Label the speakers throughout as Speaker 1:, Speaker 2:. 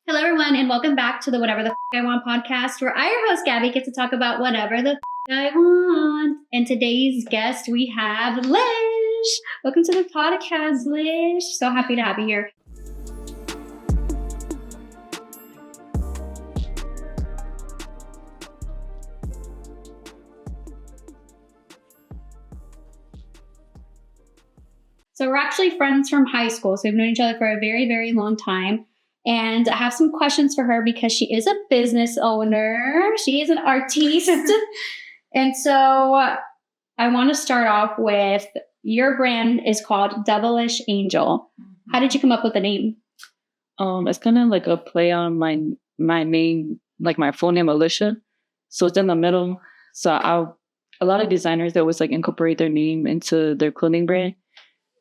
Speaker 1: Hello, everyone, and welcome back to the Whatever the I Want podcast, where I, your host, Gabby, get to talk about whatever the I want. And today's guest, we have Lish. Welcome to the podcast, Lish. So happy to have you here. So we're actually friends from high school. So we've known each other for a very, very long time. And I have some questions for her because she is a business owner. She is an artiste. And so I want to start off with your brand is called Devalishangel. How did you come up with the name?
Speaker 2: It's kind of like a play on my name, like my full name, Alicia. So it's in the middle. So a lot of designers, they always like incorporate their name into their clothing brand.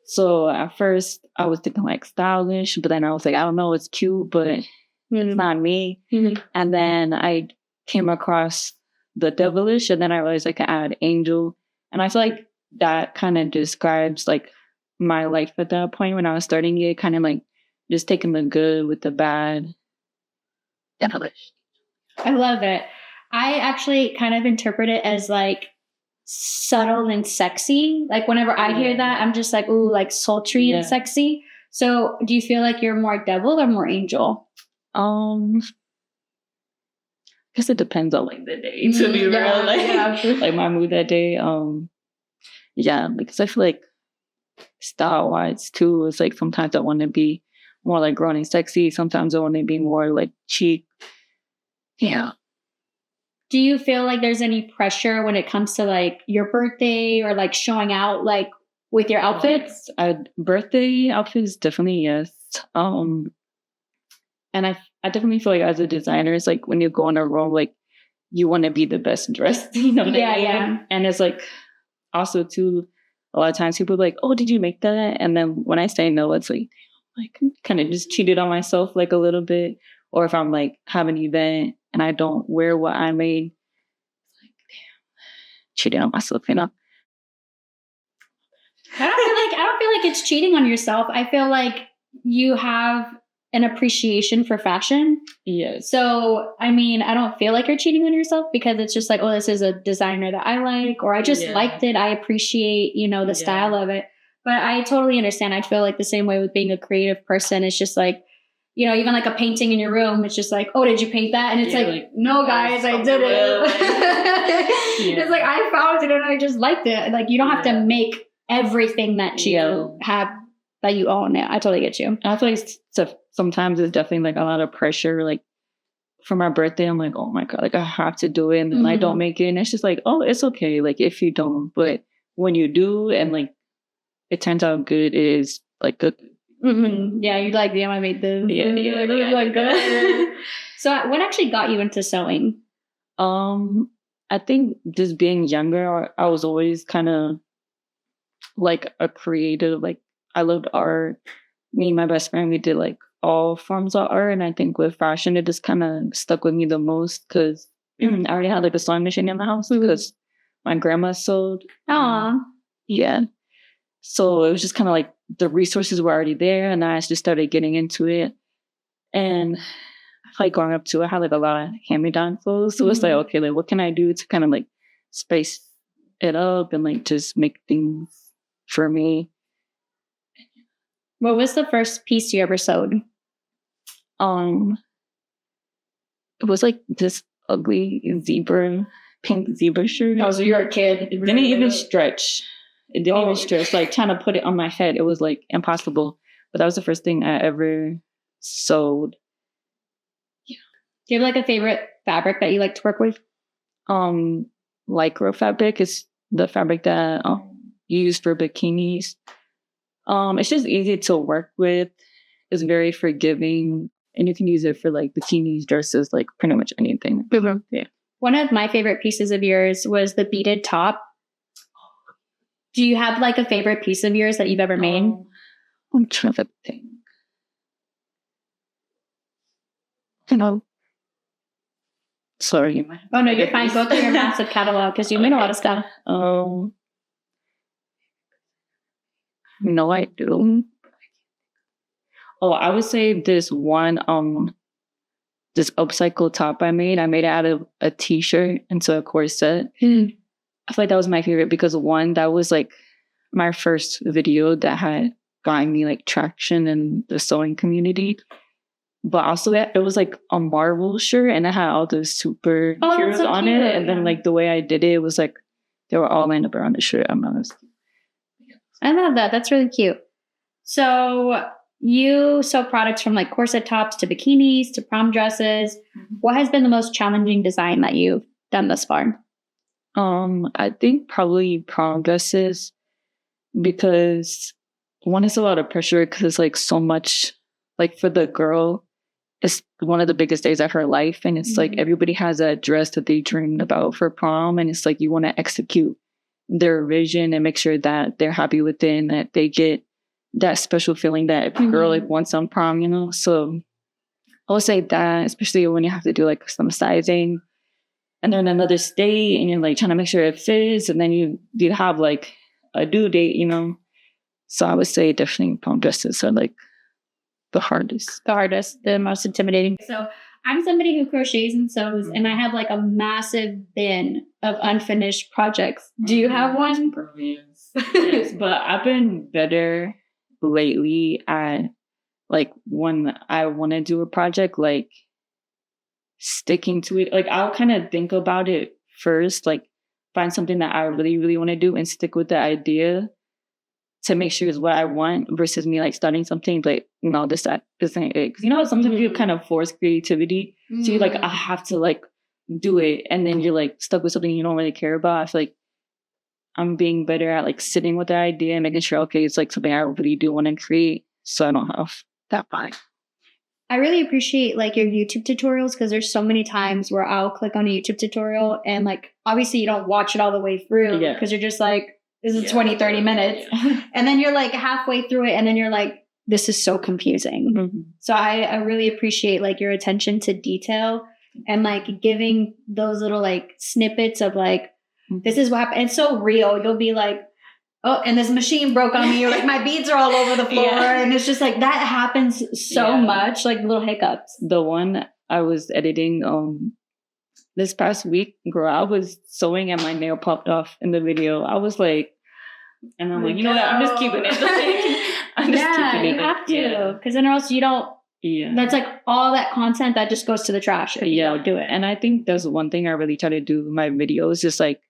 Speaker 2: So at first I was thinking like stylish, but then I was like, I don't know, it's cute, but it's not me. Mm-hmm. And then I came across the devilish, and then I realized I could add angel. And I feel like that kind of describes like my life at that point when I was starting it, kind of like just taking the good with the bad. Devilish.
Speaker 1: I love it. I actually kind of interpret it as like subtle and sexy. Like whenever I hear that, I'm just like, ooh, like sultry and sexy. So do you feel like you're more devil or more angel?
Speaker 2: I guess it depends on like the day, to be real. Like my mood that day. Because I feel like style wise too, it's like sometimes I want to be more like grown and sexy. Sometimes I want to be more like chic. Yeah.
Speaker 1: Do you feel like there's any pressure when it comes to like your birthday or like showing out like with your outfits?
Speaker 2: Birthday outfits, definitely yes. And I definitely feel like as a designer, it's like when you go on a roll, like you want to be the best dressed, you know? Yeah. And it's like also too, a lot of times people are like, oh, did you make that? And then when I say no, it's like kind of just cheated on myself like a little bit. Or if I'm like have an event and I don't wear what I made, it's like, damn, cheating on myself, you know?
Speaker 1: I don't feel like it's cheating on yourself. I feel like you have an appreciation for fashion.
Speaker 2: Yes.
Speaker 1: So, I mean, I don't feel like you're cheating on yourself because it's just like, oh, this is a designer that I like, or I just liked it. I appreciate, the style of it. But I totally understand. I feel like the same way with being a creative person. It's just like, even like a painting in your room, it's just like, oh, did you paint that? And it's like, no, guys, I did it. It's like, I found it and I just liked it. Like, you don't have to make everything that you have, that you own. I totally get you.
Speaker 2: I feel like sometimes it's definitely like a lot of pressure. Like for my birthday, I'm like, oh my God, like I have to do it. And then I don't make it. And it's just like, oh, it's okay. Like if you don't, but when you do and like it turns out good, it is like good.
Speaker 1: Mm-hmm. Yeah, you're like, damn, I made this. Like good. So what actually got you into sewing?
Speaker 2: I think just being younger, I was always kind of like a creative. Like I loved art. Me and my best friend, we did like all forms of art. And I think with fashion, it just kind of stuck with me the most because I already had like a sewing machine in the house because my grandma sewed.
Speaker 1: Aww.
Speaker 2: Yeah. So it was just kind of like the resources were already there, and I just started getting into it. And like growing up too, I had like a lot of hand-me-down clothes. So it's like, okay, like what can I do to kind of like spice it up and like just make things for me?
Speaker 1: What was the first piece you ever sewed?
Speaker 2: It was like this ugly pink zebra shirt.
Speaker 1: Oh, so you're a kid.
Speaker 2: It didn't even stretch. It didn't even stretch. Like trying to put it on my head, it was like impossible. But that was the first thing I ever sewed.
Speaker 1: Yeah. Do you have like a favorite fabric that you like to work with?
Speaker 2: Lycra fabric is the fabric that you use for bikinis. It's just easy to work with. It's very forgiving, and you can use it for like bikinis, dresses, like pretty much anything.
Speaker 1: Mm-hmm. Yeah. One of my favorite pieces of yours was the beaded top. Do you have like a favorite piece of yours that you've ever made?
Speaker 2: I'm trying to think. Sorry.
Speaker 1: Oh no, you're fine. Go through your massive catalog because you made a lot of stuff.
Speaker 2: No, I do. Oh, I would say this one this upcycle top I made it out of a t-shirt into a corset. I feel like that was my favorite because one, that was like my first video that had gotten me like traction in the sewing community. But also it was like a Marvel shirt and it had all the superheroes on it. And then like the way I did it was like they were all lined up around the shirt. I'm honest.
Speaker 1: I love that. That's really cute. So you sew products from like corset tops to bikinis to prom dresses. What has been the most challenging design that you've done thus far?
Speaker 2: I think probably prom dresses because one is a lot of pressure because it's like so much like for the girl, it's one of the biggest days of her life. And it's like everybody has a dress that they dreamed about for prom. And it's like you want to execute their vision and make sure that they're happy with it and that they get that special feeling that a girl like wants on prom, you know? So I would say that, especially when you have to do like some sizing and then another state and you're like trying to make sure it fits and then you have like a due date, you know? So I would say definitely prom dresses are like the hardest,
Speaker 1: the most intimidating. So I'm somebody who crochets and sews and I have like a massive bin of unfinished projects. Do you have one?
Speaker 2: Yes, but I've been better lately at like when I want to do a project, like sticking to it. Like I'll kind of think about it first, like find something that I really, really want to do and stick with the idea to make sure it's what I want versus me like starting something like, no, this ain't it. Because you know, sometimes you kind of force creativity. So you're like, I have to like do it. And then you're like stuck with something you don't really care about. I feel like I'm being better at like sitting with the idea and making sure, okay, it's like something I really do want to create. So I don't have that vibe.
Speaker 1: I really appreciate like your YouTube tutorials because there's so many times where I'll click on a YouTube tutorial and like, obviously you don't watch it all the way through because you're just like, this is 20, 30 minutes. And then you're like halfway through it and then you're like, this is so confusing. So I really appreciate like your attention to detail and like giving those little like snippets of like, this is what happened. It's so real. You'll be like, oh, and this machine broke on me. You're like, my beads are all over the floor. And it's just like, that happens so much, like little hiccups.
Speaker 2: The one I was editing this past week, girl, I was sewing and my nail popped off in the video. I was like, and I'm like, you know what? I'm just keeping it. I'm just keeping it.
Speaker 1: You have to, because then or else you don't. That's like all that content that just goes to the trash if you don't do it.
Speaker 2: And I think that's one thing I really try to do in my videos, just like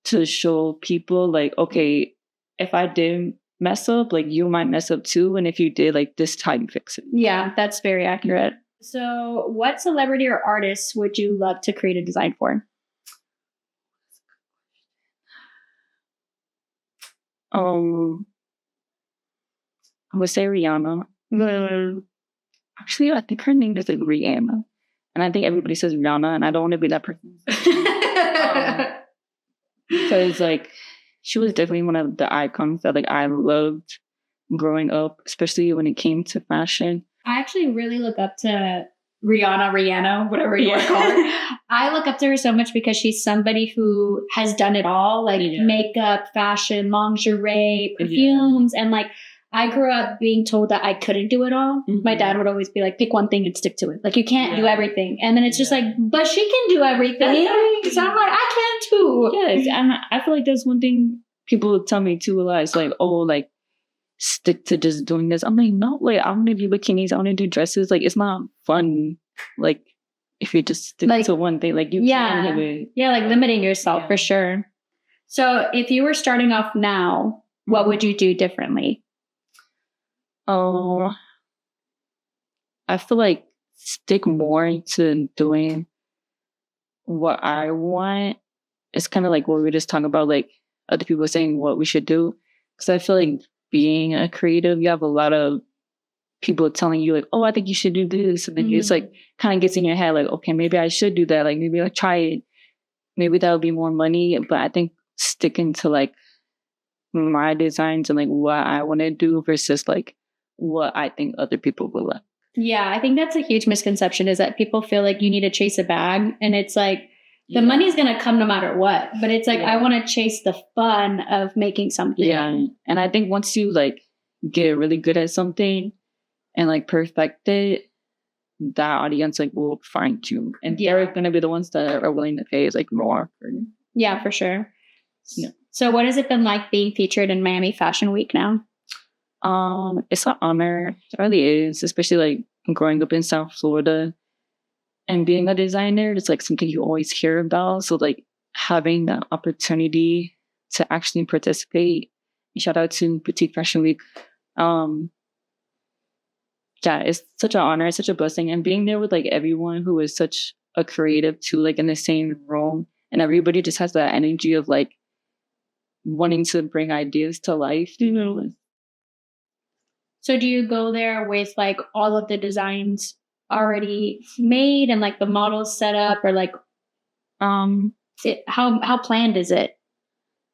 Speaker 2: to show people like, okay, if I did mess up, like you might mess up too. And if you did, like this time fix it.
Speaker 1: Yeah, that's very accurate. So what celebrity or artist would you love to create a design for?
Speaker 2: I would say Rihanna. Actually, I think her name is like Rihanna. And I think everybody says Rihanna, and I don't want to be that person. Because like she was definitely one of the icons that like I loved growing up, especially when it came to fashion.
Speaker 1: I actually really look up to Rihanna, whatever you want to call her. I look up to her so much because she's somebody who has done it all, like makeup, fashion, lingerie, perfumes. And like, I grew up being told that I couldn't do it all. My dad would always be like, pick one thing and stick to it. Like, you can't do everything. And then it's just like, but she can do everything. So I'm like, I can too.
Speaker 2: Yes. And I feel like there's one thing people tell me too a lot. It's like, oh, like, stick to just doing this. I'm like, no, like, I want to do bikinis. I want to do dresses. Like, it's not fun. Like, if you just stick to one thing, like, you can't have it.
Speaker 1: Yeah, like limiting yourself for sure. So if you were starting off now, what would you do differently?
Speaker 2: Oh, I feel like stick more to doing what I want. It's kind of like what we were just talking about, like other people saying what we should do. Because I feel like being a creative, you have a lot of people telling you like, oh, I think you should do this. And then it's like kind of gets in your head like, okay, maybe I should do that. Like maybe I'll try it. Maybe that would be more money. But I think sticking to like my designs and like what I want to do versus like what I think other people will like.
Speaker 1: Yeah, I think that's a huge misconception is that people feel like you need to chase a bag. And it's like, the money's going to come no matter what. But it's like, I want to chase the fun of making something.
Speaker 2: Yeah. And I think once you like get really good at something and like perfect it, that audience like will find you, and they're gonna be the ones that are willing to pay like more for you.
Speaker 1: Yeah, for sure.
Speaker 2: Yeah.
Speaker 1: So what has it been like being featured in Miami Fashion Week now?
Speaker 2: It's an honor. It really is, especially like growing up in South Florida and being a designer. It's like something you always hear about. So like having that opportunity to actually participate. Shout out to Boutique Fashion Week. Yeah, it's such an honor, it's such a blessing, and being there with like everyone who is such a creative too, like in the same room, and everybody just has that energy of like wanting to bring ideas to life, you know.
Speaker 1: So do you go there with like all of the designs already made and like the models set up, or like how planned is it?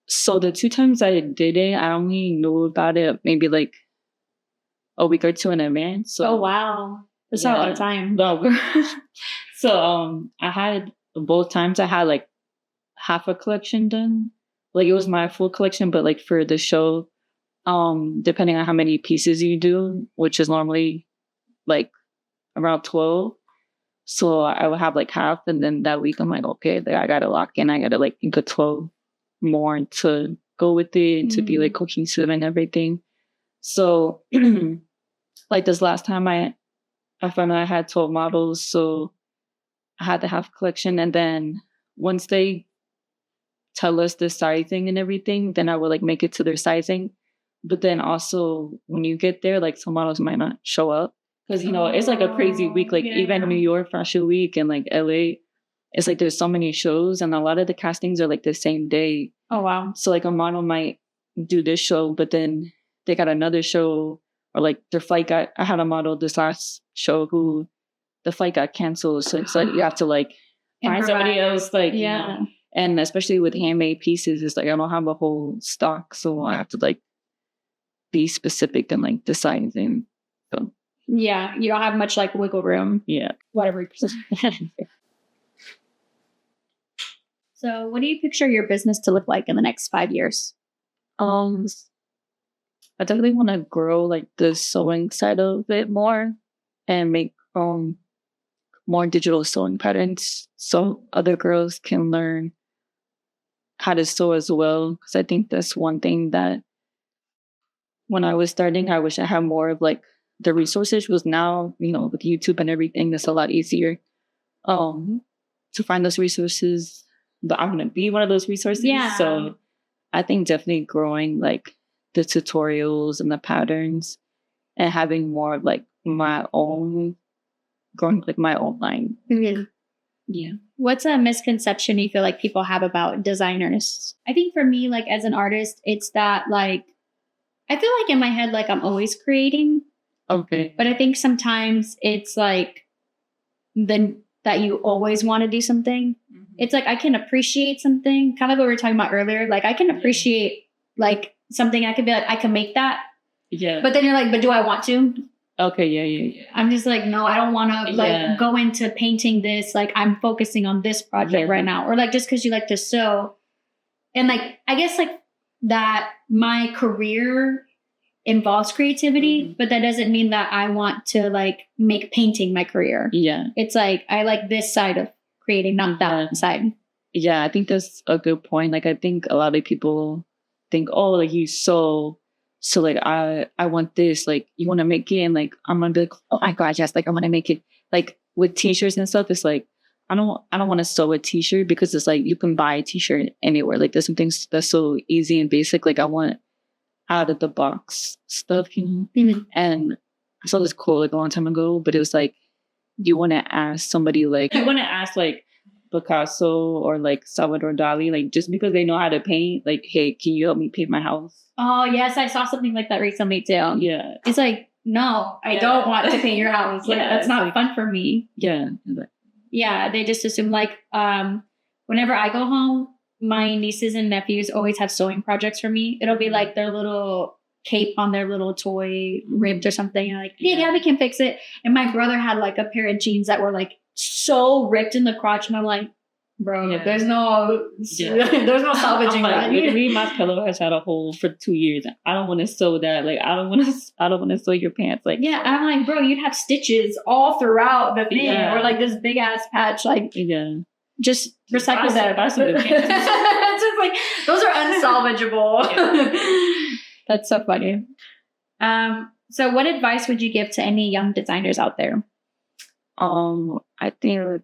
Speaker 2: So the 2 times I did it, I only knew about it maybe like a week or 2 in advance. So
Speaker 1: oh wow, that's not a lot of time.
Speaker 2: So I had both times I had like half a collection done. Like it was my full collection, but like for the show, depending on how many pieces you do, which is normally like around 12. So I would have like half, and then that week I'm like, okay, I gotta lock in. I gotta like think of 12 more to go with it and to be like cohesive and everything. So like this last time I found out I had 12 models, so I had the half collection, and then once they tell us the sizing and everything, then I would like make it to their sizing. But then also when you get there, like some models might not show up because you know it's like a crazy week. Like even New York Fashion Week and like LA, it's like there's so many shows, and a lot of the castings are like the same day.
Speaker 1: Oh wow!
Speaker 2: So like a model might do this show, but then they got another show, or like their flight got. I had a model this last show who the flight got canceled, so it's like you have to like find somebody else, like you know. And especially with handmade pieces, it's like I don't have a whole stock, so I have to like be specific and like the sizing. So
Speaker 1: yeah, you don't have much like wiggle room.
Speaker 2: Yeah,
Speaker 1: whatever. So, what do you picture your business to look like in the next 5 years?
Speaker 2: I definitely want to grow like the sewing side of it more, and make more digital sewing patterns so other girls can learn how to sew as well. Because I think that's one thing that when I was starting, I wish I had more of like the resources. Was now, you know, with YouTube and everything, that's a lot easier to find those resources. But I want to be one of those resources.
Speaker 1: Yeah.
Speaker 2: So I think definitely growing like the tutorials and the patterns and having more of like my own, growing like my own line.
Speaker 1: Mm-hmm.
Speaker 2: Yeah.
Speaker 1: What's a misconception you feel like people have about designers? I think for me, like as an artist, it's that like, I feel like in my head, like I'm always creating.
Speaker 2: Okay.
Speaker 1: But I think sometimes it's like that you always want to do something. Mm-hmm. It's like I can appreciate something, kind of what we were talking about earlier. Like I can appreciate like something. I could be like, I can make that. Yeah. But then you're like, but do I want to?
Speaker 2: Okay, yeah.
Speaker 1: I'm just like, no, I don't want to like go into painting this. Like I'm focusing on this project right now. Or like just because you like to sew. And like, I guess like that my career involves creativity, but that doesn't mean that I want to like make painting my career. Yeah. It's like, I like this side of creating, not that side.
Speaker 2: Yeah, I think that's a good point. Like, I think a lot of people think, oh, like you sew. So like I want this, like you want to make it, and like I'm gonna be like, oh my god, yes, like I want to make it. Like with t-shirts and stuff, it's like I don't want to sew a t-shirt because it's like you can buy a t-shirt anywhere. Like there's some things that's so easy and basic. Like I want out of the box stuff, you know. Mm-hmm. And I saw this quote like a long time ago, but it was like you want to ask somebody like Picasso or like Salvador Dali, like just because they know how to paint, like, hey, can you help me paint my house?
Speaker 1: Oh, yes. I saw something like that recently, too. Yeah. It's like, no, I don't want to paint your house. Like, that's not fun for me. Yeah. Yeah. They just assume, like, whenever I go home, my nieces and nephews always have sewing projects for me. It'll be like their little cape on their little toy ribbed or something. And like, yeah, we can fix it. And my brother had like a pair of jeans that were like so ripped in the crotch. And I'm like, Bro, there's no there's no salvaging that.
Speaker 2: Literally, my pillow has had a hole for 2 years. I don't want to sew that. Like, I don't want to sew your pants. Like,
Speaker 1: yeah, I'm like, bro, you'd have stitches all throughout the thing, or like this big ass patch. Like, just recycle that. It's just like those are unsalvageable. That's so funny. So, what advice would you give to any young designers out there?
Speaker 2: I think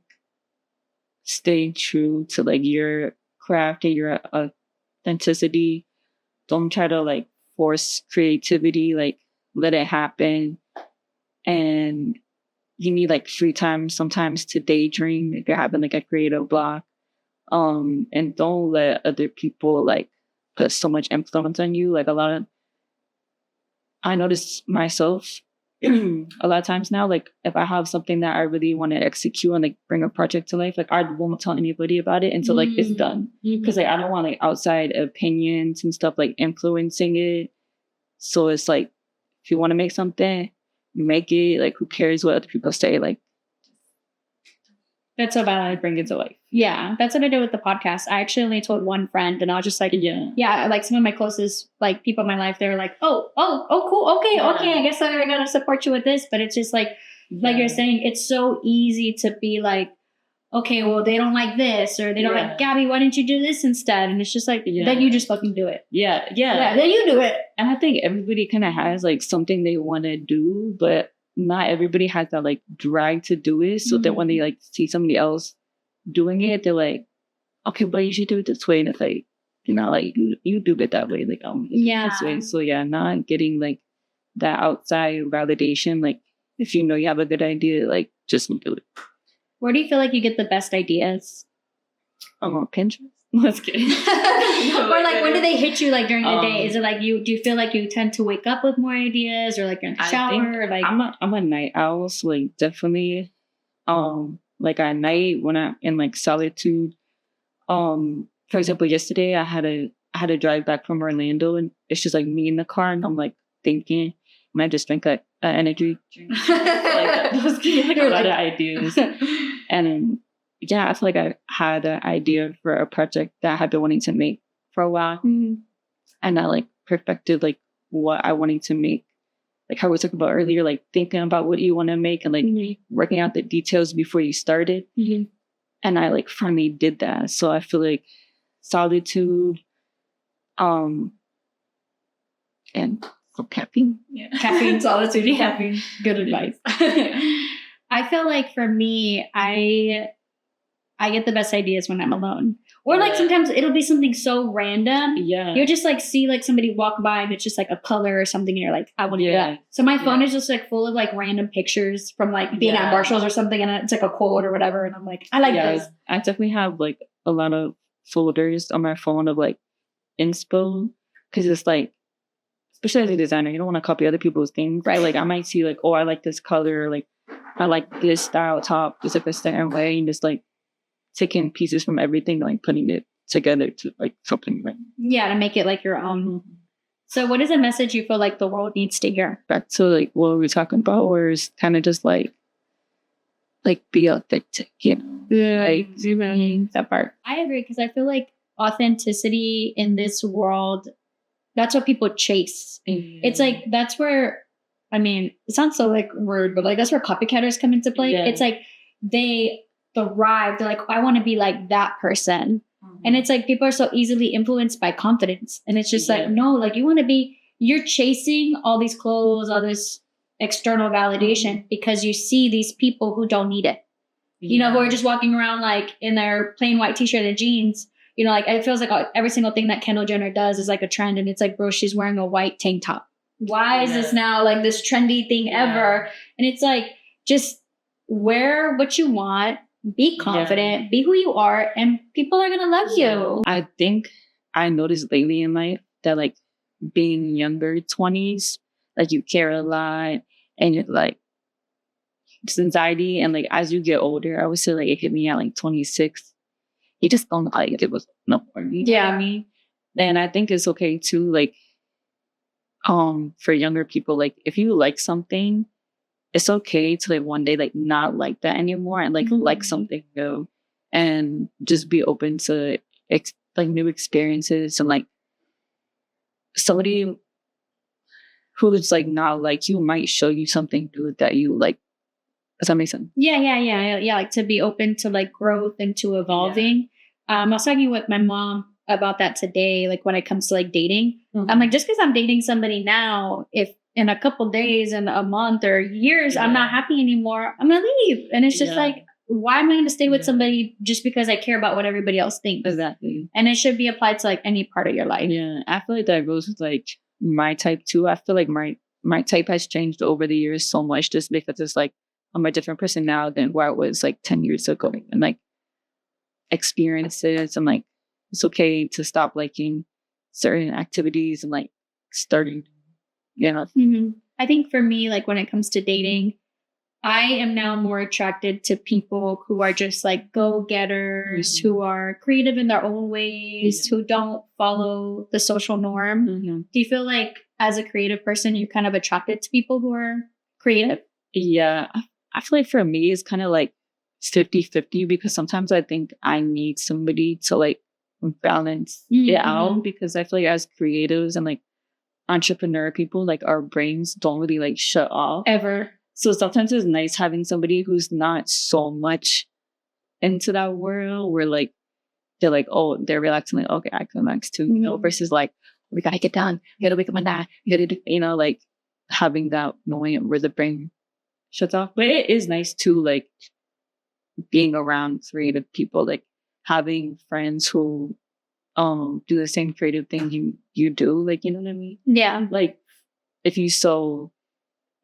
Speaker 2: stay true to like your craft and your authenticity. Don't try to like force creativity. Like, let it happen. And you need like free time sometimes to daydream if you're having like a creative block. And don't let other people like put so much influence on you. Like, I notice myself a lot of times now, like if I have something that I really want to execute and like bring a project to life, like I won't tell anybody about it until like it's done. Because like I don't want like outside opinions and stuff like influencing it. So it's like, if you want to make something, you make it. Like, who cares what other people say? Like,
Speaker 1: that's so bad.
Speaker 2: I bring it to life.
Speaker 1: Yeah, that's what I did with the podcast. I actually only told one friend, and I was just like, yeah, like some of my closest like people in my life, they're like, oh, cool, okay, I guess I'm gonna support you with this. But it's just like you're saying, it's so easy to be like, okay, well, they don't like this, or they don't like Gabby. Why didn't you do this instead? And it's just like, then you just fucking do it.
Speaker 2: Yeah,
Speaker 1: then you do it.
Speaker 2: And I think everybody kind of has like something they want to do, but not everybody has that like drive to do it. So that when they like see somebody else doing it, they're like, okay, but you should do it this way. And it's like, like you do it that way. Like, this way. So not getting like that outside validation. Like, if you know you have a good idea, like just do it.
Speaker 1: Where do you feel like you get the best ideas?
Speaker 2: Pinterest. Let's get
Speaker 1: or like, when do they hit you like during the day? Is it like do you feel like you tend to wake up with more ideas, or like you're in the shower? Or like
Speaker 2: I'm a night owl, so like definitely like at night when I'm in like solitude. For example, yesterday I had to drive back from Orlando, and it's just like me in the car, and I'm like thinking, and I just drink an energy drink. Like those give me like a lot of ideas. And I feel like I had an idea for a project that I had been wanting to make for a while. And I like perfected like what I wanted to make. Like how we talked about earlier, like thinking about what you want to make and like working out the details before you started. And I like finally did that. So I feel like solitude, and caffeine.
Speaker 1: Caffeine, solitude, caffeine. Good advice. I feel like for me, I get the best ideas when I'm alone. Or like sometimes it'll be something so random. You'll just like see like somebody walk by and it's just like a color or something, and you're like, I want to do that. So my phone is just like full of like random pictures from like being at Marshall's or something, and it's like a quote or whatever, and I'm like, I like this.
Speaker 2: I definitely have like a lot of folders on my phone of like inspo, because it's like, especially as a designer, you don't want to copy other people's things, right? Like I might see like, oh, I like this color, or like I like this style top, it's like a certain way, and just like taking pieces from everything, like putting it together to like something, right?
Speaker 1: Yeah, to make it like your own. So what is a message you feel like the world needs to hear?
Speaker 2: Back to like what we were talking about, or is kind of just like be authentic, like
Speaker 1: that part. I agree, because I feel like authenticity in this world, that's what people chase. It's like, that's where, I mean, it sounds so like rude, but like that's where copycatters come into play. It's like they thrive. They're like, I want to be like that person. And it's like people are so easily influenced by confidence. And it's just like, no, like you're chasing all these clothes, all this external validation because you see these people who don't need it. Who are just walking around like in their plain white t-shirt and jeans. Like it feels like every single thing that Kendall Jenner does is like a trend. And it's like, bro, she's wearing a white tank top. Why is this now like this trendy thing ever? And it's like, just wear what you want. Be confident, be who you are, and people are going to love you.
Speaker 2: I think I noticed lately in life that like being younger 20s, like you care a lot, and you're like it's anxiety. And like as you get older, I would say like it hit me at like 26. You just don't like it was no for me.
Speaker 1: I mean,
Speaker 2: then I think it's okay too, like for younger people, like if you like something, it's okay to like one day like not like that anymore and like like something new. and just be open to like new experiences, and like somebody who is like not like you might show you something new that you like. Does that make sense?
Speaker 1: Yeah. Like to be open to like growth and to evolving. I was talking with my mom about that today. Like when it comes to like dating, I'm like, just because I'm dating somebody now, if in a couple days and a month or years, I'm not happy anymore, I'm going to leave. And it's just like, why am I going to stay with somebody just because I care about what everybody else thinks?
Speaker 2: Exactly.
Speaker 1: And it should be applied to like any part of your life.
Speaker 2: Yeah. I feel like that goes with like my type too. I feel like my type has changed over the years so much just because it's like I'm a different person now than where I was like 10 years ago. And like experiences and like it's okay to stop liking certain activities and like starting,
Speaker 1: I think for me, like when it comes to dating, I am now more attracted to people who are just like go-getters, who are creative in their own ways, who don't follow the social norm. Do you feel like as a creative person, you're kind of attracted to people who are creative?
Speaker 2: Yeah. I feel like for me, it's kind of like 50-50 because sometimes I think I need somebody to like balance it out, because I feel like as creatives and like entrepreneur people, like our brains don't really like shut off
Speaker 1: ever.
Speaker 2: So sometimes it's nice having somebody who's not so much into that world where like they're like, oh, they're relaxing, like, okay, I can relax too, versus like, we gotta get done, you gotta wake up on that, you gotta do, like having that knowing where the brain shuts off. But it is nice too, like being around creative people, like having friends who do the same creative thing you do, like, you know what I mean?
Speaker 1: Yeah.
Speaker 2: Like if you sew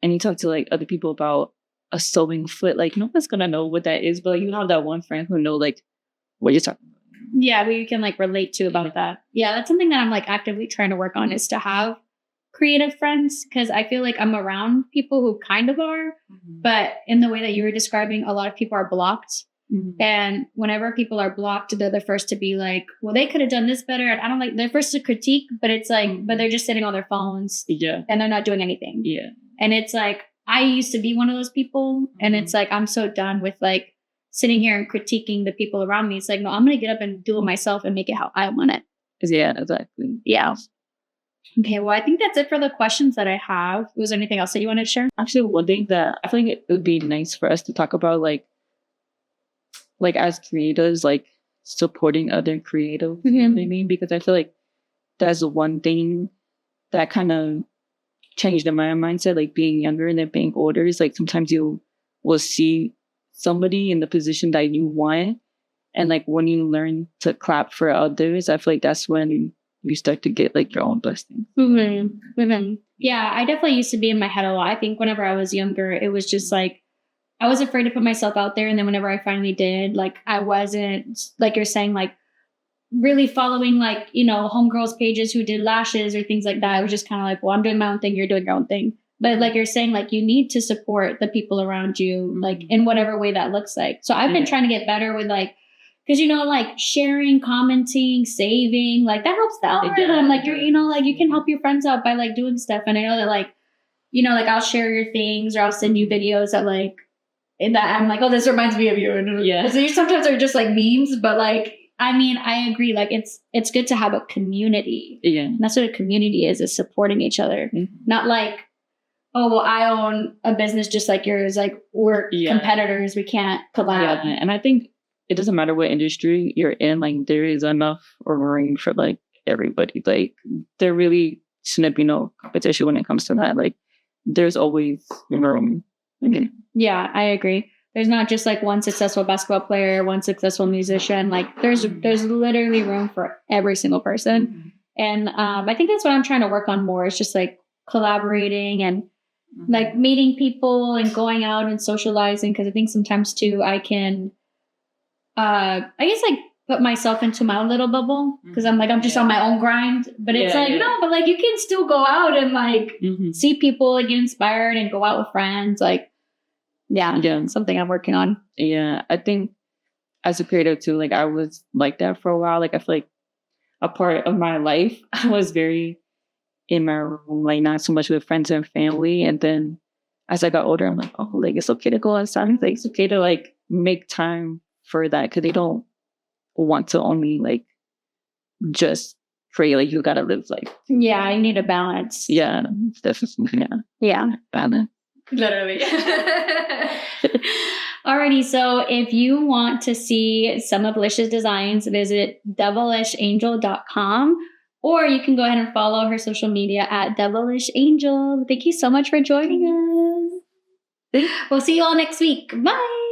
Speaker 2: and you talk to like other people about a sewing foot, like no one's gonna know what that is, but like, you have that one friend who know like what you're talking about.
Speaker 1: Yeah, we can like relate to about that. Yeah, that's something that I'm like actively trying to work on, is to have creative friends, because I feel like I'm around people who kind of are, but in the way that you were describing, a lot of people are blocked. And whenever people are blocked, they're the first to be like, well, they could have done this better. And I don't like, they're first to critique, but it's like, but they're just sitting on their phones and they're not doing anything.
Speaker 2: Yeah.
Speaker 1: And it's like, I used to be one of those people. And it's like, I'm so done with like sitting here and critiquing the people around me. It's like, no, I'm going to get up and do it myself and make it how I want it.
Speaker 2: Yeah, exactly.
Speaker 1: Yeah. Okay, well, I think that's it for the questions that I have. Was there anything else that you wanted to share?
Speaker 2: Actually, one thing that I think it would be nice for us to talk about, like as creators, like supporting other creatives, you know what I mean? Because I feel like that's the one thing that kind of changed in my mindset, like being younger and then being older, is like sometimes you will see somebody in the position that you want. And like when you learn to clap for others, I feel like that's when you start to get like your own blessing.
Speaker 1: Yeah, I definitely used to be in my head a lot. I think whenever I was younger, it was just like, I was afraid to put myself out there. And then whenever I finally did, like I wasn't, like you're saying, like really following like, you know, homegirls pages who did lashes or things like that. I was just kind of like, well, I'm doing my own thing. You're doing your own thing. But like you're saying, like you need to support the people around you, like in whatever way that looks like. So I've been trying to get better with like, because, you know, like sharing, commenting, saving, like that helps the algorithm. Like you're, you know, like you can help your friends out by like doing stuff. And I know that like, you know, like I'll share your things or I'll send you videos that like, that I'm like, oh, this reminds me of you. And so you sometimes are just like memes, but like, I mean, I agree. Like it's good to have a community. Yeah. And that's what a community is supporting each other. Not like, oh, well, I own a business just like yours. Like we're competitors. We can't collab.
Speaker 2: Yeah. And I think it doesn't matter what industry you're in. Like there is enough room for like everybody. Like there really shouldn't be no competition when it comes to that. Like there's always room. Okay.
Speaker 1: Yeah, I agree. There's not just like one successful basketball player, one successful musician. Like there's literally room for every single person. And I think that's what I'm trying to work on more, is just like collaborating and like meeting people and going out and socializing. Because I think sometimes too, I can, I guess like put myself into my own little bubble, because I'm like, I'm just on my own grind. But it's no, but like you can still go out and like see people and get inspired and go out with friends. Like, yeah, something I'm working on.
Speaker 2: Yeah, I think as a creative too, like I was like that for a while. Like I feel like a part of my life, I was very in my room, like not so much with friends and family. And then as I got older, I'm like, oh, like it's okay to go outside. Like it's okay to like make time for that because they don't want to only like just pray like you gotta live like.
Speaker 1: Yeah, I need a balance.
Speaker 2: Yeah, definitely.
Speaker 1: Yeah.
Speaker 2: Balance.
Speaker 1: Literally. Alrighty, so if you want to see some of Lish's designs, visit devalishangel.com, or you can go ahead and follow her social media at Devalishangel. Thank you so much for joining us. We'll see you all next week. Bye.